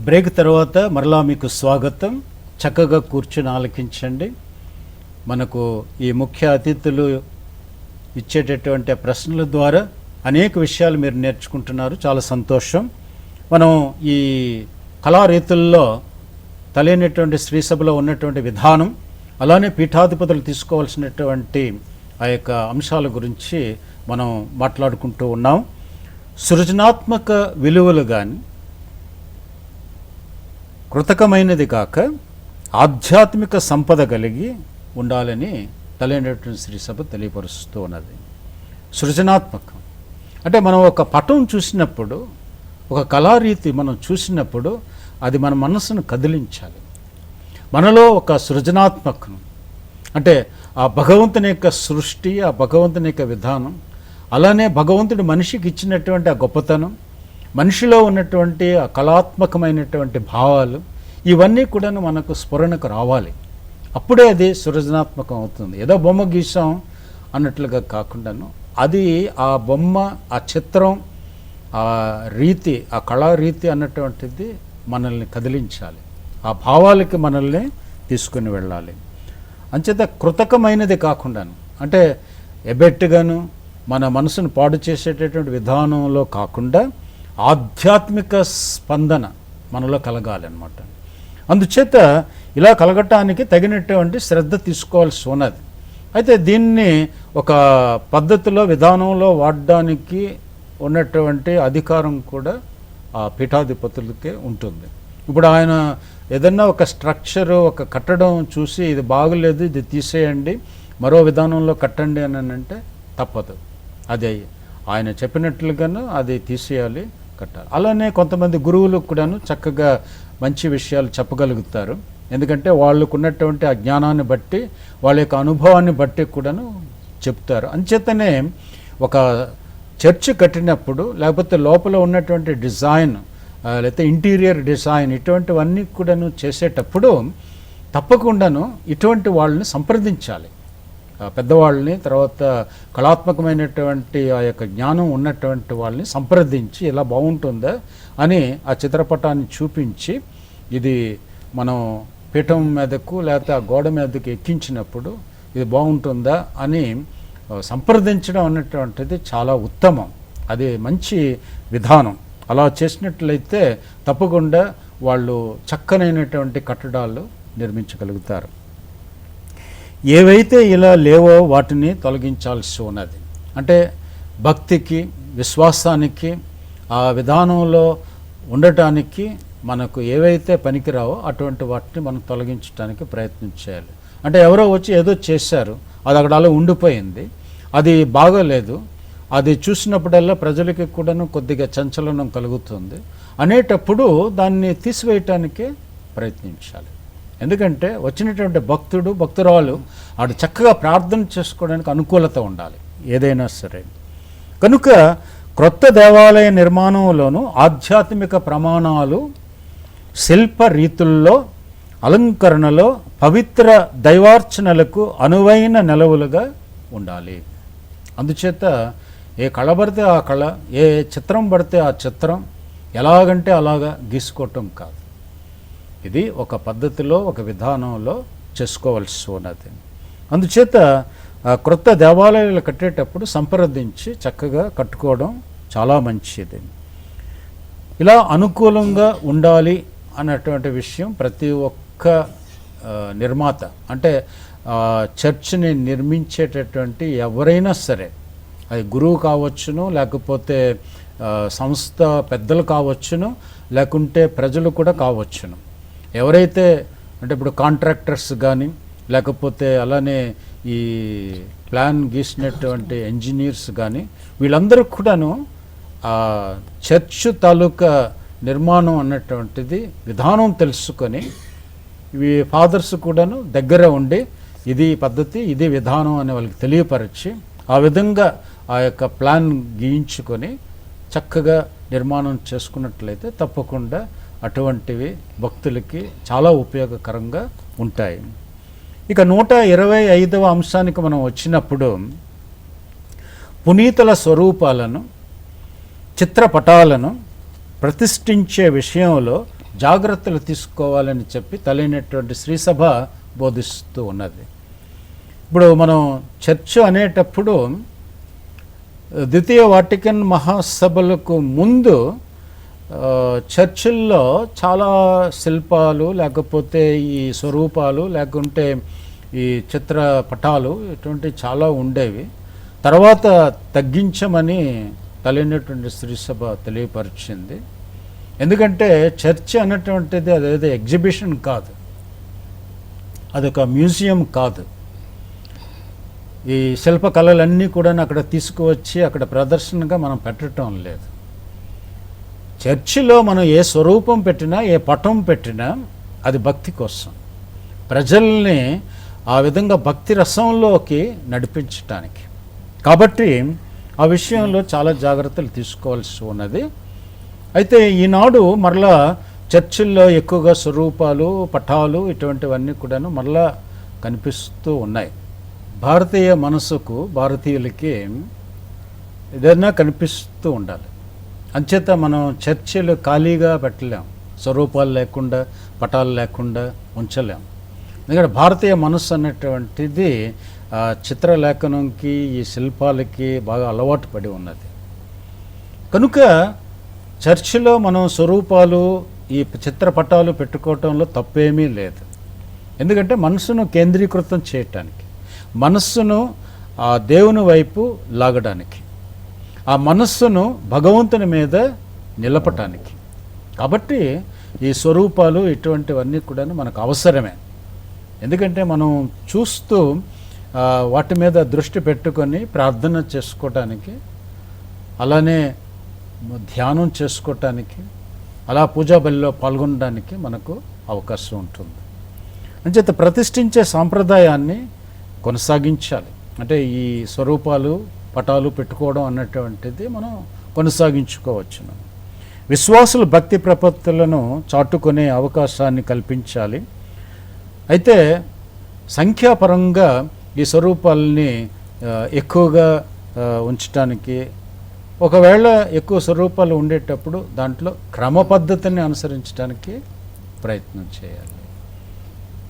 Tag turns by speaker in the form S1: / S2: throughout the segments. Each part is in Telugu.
S1: బ్రేక్ తర్వాత మరలా మీకు స్వాగతం. చక్కగా కూర్చుని ఆలకించండి. మనకు ఈ ముఖ్య అతిథులు ఇచ్చేటటువంటి ప్రశ్నల ద్వారా అనేక విషయాలు మీరు నేర్చుకుంటున్నారు. చాలా సంతోషం. మనం ఈ కళారీతుల్లో తెలియనటువంటి శ్రీసభలో ఉన్నటువంటి విధానం, అలానే పీఠాధిపతులు తీసుకోవాల్సినటువంటి ఆ యొక్క అంశాల గురించి మనం మాట్లాడుకుంటూ ఉన్నాం. సృజనాత్మక విలువలు కానీ, కృతకమైనది కాక ఆధ్యాత్మిక సంపద కలిగి ఉండాలని తెలియనటువంటి శ్రీసభ తెలియపరుస్తూ ఉన్నది. సృజనాత్మకం అంటే మనం ఒక పటం చూసినప్పుడు, ఒక కళారీతి మనం చూసినప్పుడు అది మన మనసును కదిలించాలి. మనలో ఒక సృజనాత్మకం అంటే ఆ భగవంతుని యొక్క సృష్టి, ఆ భగవంతుని యొక్క విధానం, అలానే భగవంతుడు మనిషికి ఇచ్చినటువంటి ఆ గొప్పతనం, మనిషిలో ఉన్నటువంటి ఆ కళాత్మకమైనటువంటి భావాలు, ఇవన్నీ కూడా మనకు స్ఫురణకు రావాలి. అప్పుడే అది సృజనాత్మకం అవుతుంది. ఏదో బొమ్మ గీసాం అన్నట్లుగా కాకుండాను అది ఆ బొమ్మ, ఆ చిత్రం, ఆ రీతి, ఆ కళారీతి అన్నటువంటిది మనల్ని కదిలించాలి. ఆ భావాలకి మనల్ని తీసుకుని వెళ్ళాలి. అంచేత కృతకమైనది కాకుండాను అంటే ఎబెట్టుగాను మన మనసును పాడు చేసేటటువంటి విధానంలో కాకుండా ఆధ్యాత్మిక స్పందన మనలో కలగాలి అన్నమాట. అందుచేత ఇలా కలగటానికి తగినటువంటి శ్రద్ధ తీసుకోవాల్సి ఉన్నది. అయితే దీన్ని ఒక పద్ధతిలో, విధానంలో వాడడానికి ఉన్నటువంటి అధికారం కూడా ఆ పీఠాధిపతులకే ఉంటుంది. ఇప్పుడు ఆయన ఏదన్నా ఒక స్ట్రక్చరు, ఒక కట్టడం చూసి ఇది బాగలేదు, ఇది తీసేయండి, మరో విధానంలో కట్టండి అని అంటే తప్పదు. అది ఆయన చెప్పినట్లుగాను అది తీసేయాలి, కట్టాలి. అలానే కొంతమంది గురువులు కూడాను చక్కగా మంచి విషయాలు చెప్పగలుగుతారు. ఎందుకంటే వాళ్ళకు ఉన్నటువంటి ఆ జ్ఞానాన్ని బట్టి, వాళ్ళ యొక్క అనుభవాన్ని బట్టి కూడాను చెప్తారు. అంచేతనే ఒక చర్చ్ కట్టినప్పుడు, లేకపోతే లోపల ఉన్నటువంటి డిజైన్, లేకపోతే ఇంటీరియర్ డిజైన్, ఇటువంటివన్నీ కూడాను చేసేటప్పుడు తప్పకుండాను ఇటువంటి వాళ్ళని సంప్రదించాలి. పెద్దవాళ్ళని, తర్వాత కళాత్మకమైనటువంటి ఆ యొక్క జ్ఞానం ఉన్నటువంటి వాళ్ళని సంప్రదించి ఇలా బాగుంటుందా అని ఆ చిత్రపటాన్ని చూపించి, ఇది మనం పీఠం మీదకు లేకపోతే ఆ గోడ మీదకు ఎక్కించినప్పుడు ఇది బాగుంటుందా అని సంప్రదించడం అన్నటువంటిది చాలా ఉత్తమం. అది మంచి విధానం. అలా చేసినట్లయితే తప్పకుండా వాళ్ళు చక్కనైనటువంటి కట్టడాలు నిర్మించగలుగుతారు. ఏవైతే ఇలా లేవో వాటిని తొలగించాల్సి ఉన్నది. అంటే భక్తికి, విశ్వాసానికి, ఆ విధానంలో ఉండటానికి మనకు ఏవైతే పనికిరావో అటువంటి వాటిని మనం తొలగించడానికి ప్రయత్నం చేయాలి. అంటే ఎవరో వచ్చి ఏదో చేశారు, అది అక్కడ అలా ఉండిపోయింది, అది బాగోలేదు, అది చూసినప్పుడల్లా ప్రజలకి కూడాను కొద్దిగా చంచలనం కలుగుతుంది అనేటప్పుడు దాన్ని తీసివేయటానికే ప్రయత్నించాలి. ఎందుకంటే వచ్చినటువంటి భక్తుడు, భక్తురాలు ఆడు చక్కగా ప్రార్థన చేసుకోవడానికి అనుకూలత ఉండాలి ఏదైనా సరే. కనుక క్రొత్త దేవాలయ నిర్మాణంలోనూ ఆధ్యాత్మిక ప్రమాణాలు, శిల్ప రీతుల్లో, అలంకరణలో పవిత్ర దైవార్చనలకు అనువైన నెలవులుగా ఉండాలి. అందుచేత ఏ కళ పడితే ఆ కళ, ఏ చిత్రం పడితే ఆ చిత్రం ఎలాగంటే అలాగా గీసుకోవటం కాదు. ఇది ఒక పద్ధతిలో, ఒక విధానంలో చేసుకోవాల్సి ఉన్నది. అందుచేత క్రొత్త దేవాలయాలు కట్టేటప్పుడు సంప్రదించి చక్కగా కట్టుకోవడం చాలా మంచిది. ఇలా అనుకూలంగా ఉండాలి అన్నటువంటి విషయం ప్రతి ఒక్క నిర్మాత, అంటే చర్చ్ని నిర్మించేటటువంటి ఎవరైనా సరే, అది గురువు కావచ్చును, లేకపోతే సంస్థ పెద్దలు కావచ్చును, లేకుంటే ప్రజలు కూడా కావచ్చును. ఎవరైతే అంటే ఇప్పుడు కాంట్రాక్టర్స్ కానీ, లేకపోతే అలానే ఈ ప్లాన్ గీసినటువంటి ఇంజనీర్స్ కానీ, వీళ్ళందరూ కూడాను చర్చ్ తాలూకా నిర్మాణం అన్నటువంటిది విధానం తెలుసుకొని, ఇవి ఫాదర్స్ కూడాను దగ్గర ఉండి ఇది పద్ధతి, ఇది విధానం అని వాళ్ళకి తెలియపరిచి ఆ విధంగా ఆ యొక్క ప్లాన్ గీయించుకొని చక్కగా నిర్మాణం చేసుకున్నట్లయితే తప్పకుండా అటువంటివి భక్తులకి చాలా ఉపయోగకరంగా ఉంటాయి. ఇక 125వ అంశానికి మనం వచ్చినప్పుడు, పునీతుల స్వరూపాలను, చిత్రపటాలను ప్రతిష్ఠించే విషయంలో జాగ్రత్తలు తీసుకోవాలని చెప్పి తలైనటువంటి శ్రీసభ బోధిస్తూ ఉన్నది. ఇప్పుడు మనం చర్చ్ అనేటప్పుడు ద్వితీయ వాటికన్ మహాసభలకు ముందు చర్చిల్లో చాలా శిల్పాలు, లేకపోతే ఈ స్వరూపాలు, లేకుంటే ఈ చిత్రపటాలు ఇటువంటి చాలా ఉండేవి. తర్వాత తగ్గించమని తలైనటువంటి శ్రీసభ తెలియపరిచింది. ఎందుకంటే చర్చ్ అన్నటువంటిది అదేదో ఎగ్జిబిషన్ కాదు, అదొక మ్యూజియం కాదు. ఈ శిల్పకళలన్నీ కూడా అక్కడ తీసుకువచ్చి అక్కడ ప్రదర్శనగా మనం పెట్టడం లేదు. చర్చిలో మనం ఏ స్వరూపం పెట్టినా, ఏ పటం పెట్టినా అది భక్తి కోసం, ప్రజల్ని ఆ విధంగా భక్తి రసంలోకి నడిపించటానికి. కాబట్టి ఆ విషయంలో చాలా జాగ్రత్తలు తీసుకోవాల్సి ఉన్నది. అయితే ఈనాడు మరలా చర్చిల్లో ఎక్కువగా స్వరూపాలు, పటాలు ఇటువంటివన్నీ కూడాను మరలా కనిపిస్తూ ఉన్నాయి. భారతీయ మనసుకు, భారతీయులకి ఏదైనా కనిపిస్తూ ఉండాలి. అంచేత మనం చర్చిలు ఖాళీగా పెట్టలేం, స్వరూపాలు లేకుండా, పటాలు లేకుండా ఉంచలేం. ఎందుకంటే భారతీయ మనస్సు అనేటువంటిది చిత్రలేఖనంకి, ఈ శిల్పాలకి బాగా అలవాటు పడి ఉన్నది. కనుక చర్చిలో మనం స్వరూపాలు, ఈ చిత్రపటాలు పెట్టుకోవటంలో తప్పేమీ లేదు. ఎందుకంటే మనసును కేంద్రీకృతం చేయటానికి, మనస్సును ఆ దేవుని వైపు లాగడానికి, ఆ మనస్సును భగవంతుని మీద నిలపటానికి. కాబట్టి ఈ స్వరూపాలు ఇటువంటివన్నీ కూడా మనకు అవసరమే. ఎందుకంటే మనం చూస్తూ వాటి మీద దృష్టి పెట్టుకొని ప్రార్థన చేసుకోవటానికి, అలానే ధ్యానం చేసుకోవటానికి, అలా పూజా బలిలో పాల్గొనడానికి మనకు అవకాశం ఉంటుంది. అంచేత ప్రతిష్ఠించే సాంప్రదాయాన్ని కొనసాగించాలి. అంటే ఈ స్వరూపాలు, పటాలు పెట్టుకోవడం అన్నటువంటిది మనం కొనసాగించుకోవచ్చును. విశ్వాసులు భక్తి ప్రపత్తులను చాటుకునే అవకాశాన్ని కల్పించాలి. అయితే సంఖ్యాపరంగా ఈ స్వరూపాలని ఎక్కువగా ఉంచడానికి, ఒకవేళ ఎక్కువ స్వరూపాలు ఉండేటప్పుడు దాంట్లో క్రమ పద్ధతిని అనుసరించడానికి ప్రయత్నం చేయాలి.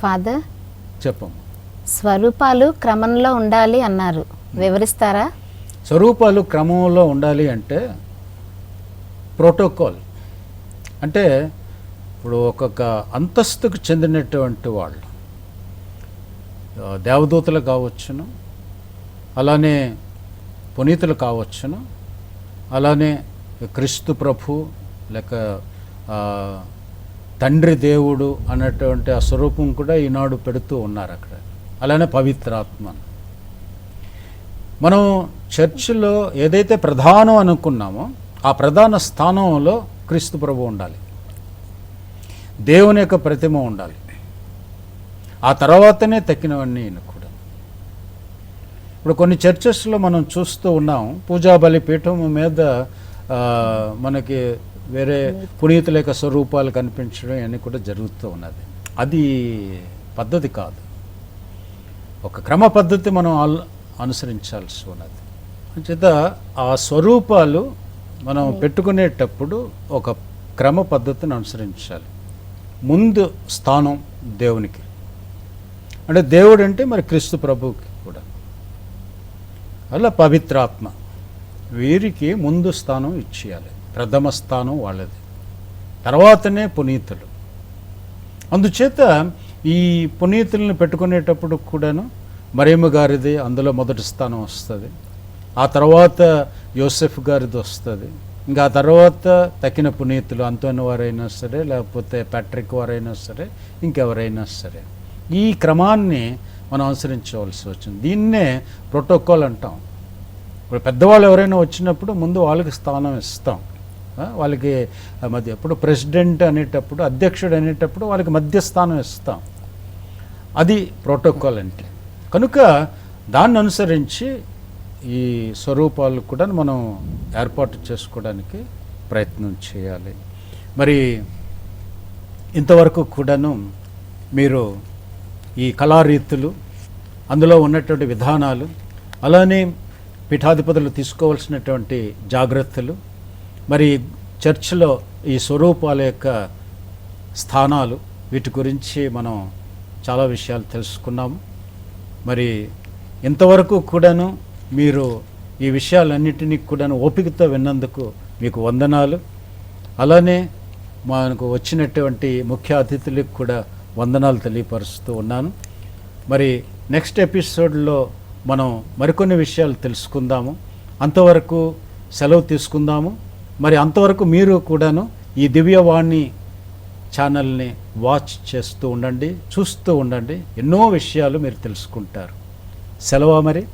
S2: ఫాదర్
S1: చెప్పము.
S2: స్వరూపాలు క్రమంలో ఉండాలి అన్నారు, వివరిస్తారా?
S1: స్వరూపాలు క్రమంలో ఉండాలి అంటే ప్రోటోకాల్, అంటే ఇప్పుడు ఒక్కొక్క అంతస్తుకు చెందినటువంటి వాళ్ళు దేవదూతలు కావచ్చును, అలానే పునీతులు కావచ్చును, అలానే క్రీస్తు ప్రభు లేక తండ్రి దేవుడు అన్నటువంటి ఆ స్వరూపం కూడా ఈనాడు పెడుతూ ఉన్నారు అక్కడ. అలానే పవిత్రాత్మ. మనం చర్చిలో ఏదైతే ప్రధానం అనుకున్నామో ఆ ప్రధాన స్థానంలో క్రీస్తు ప్రభు ఉండాలి, దేవుని యొక్క ప్రతిమ ఉండాలి. ఆ తర్వాతనే తక్కినవన్నీ కూడా. ఇప్పుడు కొన్ని చర్చెస్లో మనం చూస్తూ ఉన్నాం, పూజా బలి పీఠం మీద మనకి వేరే పునీతుల యొక్క స్వరూపాలు కనిపించడం అన్నీ కూడా జరుగుతూ ఉన్నది. అది పద్ధతి కాదు. ఒక క్రమ పద్ధతి మనం అనుసరించాల్సి ఉన్నది. అంచేత ఆ స్వరూపాలు మనం పెట్టుకునేటప్పుడు ఒక క్రమ పద్ధతిని అనుసరించాలి. ముందు స్థానం దేవునికి, అంటే దేవుడు అంటే మరి క్రీస్తు ప్రభువుకి కూడా, అలా పవిత్రాత్మ, వీరికి ముందు స్థానం ఇచ్చేయాలి. ప్రథమ స్థానం వాళ్ళది, తర్వాతనే పునీతులు. అందుచేత ఈ పునీతులను పెట్టుకునేటప్పుడు కూడాను మరియమ్మ గారిది అందులో మొదటి స్థానం వస్తుంది, ఆ తర్వాత యోసెఫ్ గారిది వస్తుంది, ఇంకా ఆ తర్వాత తక్కిన పునీతులు అంతోని వారైనా సరే, లేకపోతే ప్యాట్రిక్ వారైనా సరే, ఇంకెవరైనా సరే. ఈ క్రమాన్ని మనం అనుసరించవలసి వచ్చింది. దీన్నే ప్రోటోకాల్ అంటాం. ఇప్పుడు పెద్దవాళ్ళు ఎవరైనా వచ్చినప్పుడు ముందు వాళ్ళకి స్థానం ఇస్తాం, వాళ్ళకి మధ్య. ఇప్పుడు ప్రెసిడెంట్ అనేటప్పుడు, అధ్యక్షుడు అనేటప్పుడు వాళ్ళకి మధ్య స్థానం ఇస్తాం. అది ప్రోటోకాల్ అంటే. కనుక దాన్ని అనుసరించి ఈ స్వరూపాలు కూడా మనం ఏర్పాటు చేసుకోవడానికి ప్రయత్నం చేయాలి. మరి ఇంతవరకు కూడాను మీరు ఈ కళారీతులు, అందులో ఉన్నటువంటి విధానాలు, అలానే పీఠాధిపతులు తీసుకోవాల్సినటువంటి జాగ్రత్తలు, మరి చర్చిలో ఈ స్వరూపాల యొక్క స్థానాలు, వీటి గురించి మనం చాలా విషయాలు తెలుసుకున్నాము. మరి ఇంతవరకు కూడాను మీరు ఈ విషయాలన్నిటినీ కూడాను ఓపికతో విన్నందుకు మీకు వందనాలు. అలానే మనకు వచ్చినటువంటి ముఖ్య అతిథులకు కూడా వందనాలు తెలియపరుస్తూ ఉన్నాను. మరి నెక్స్ట్ ఎపిసోడ్లో మనం మరికొన్ని విషయాలు తెలుసుకుందాము. అంతవరకు సెలవు తీసుకుందాము. మరి అంతవరకు మీరు కూడాను ఈ దివ్యవాణి ఛానల్ని వాచ్ చేస్తూ ఉండండి, చూస్తూ ఉండండి. ఎన్నో విషయాలు మీరు తెలుసుకుంటారు. సెలవు మరి.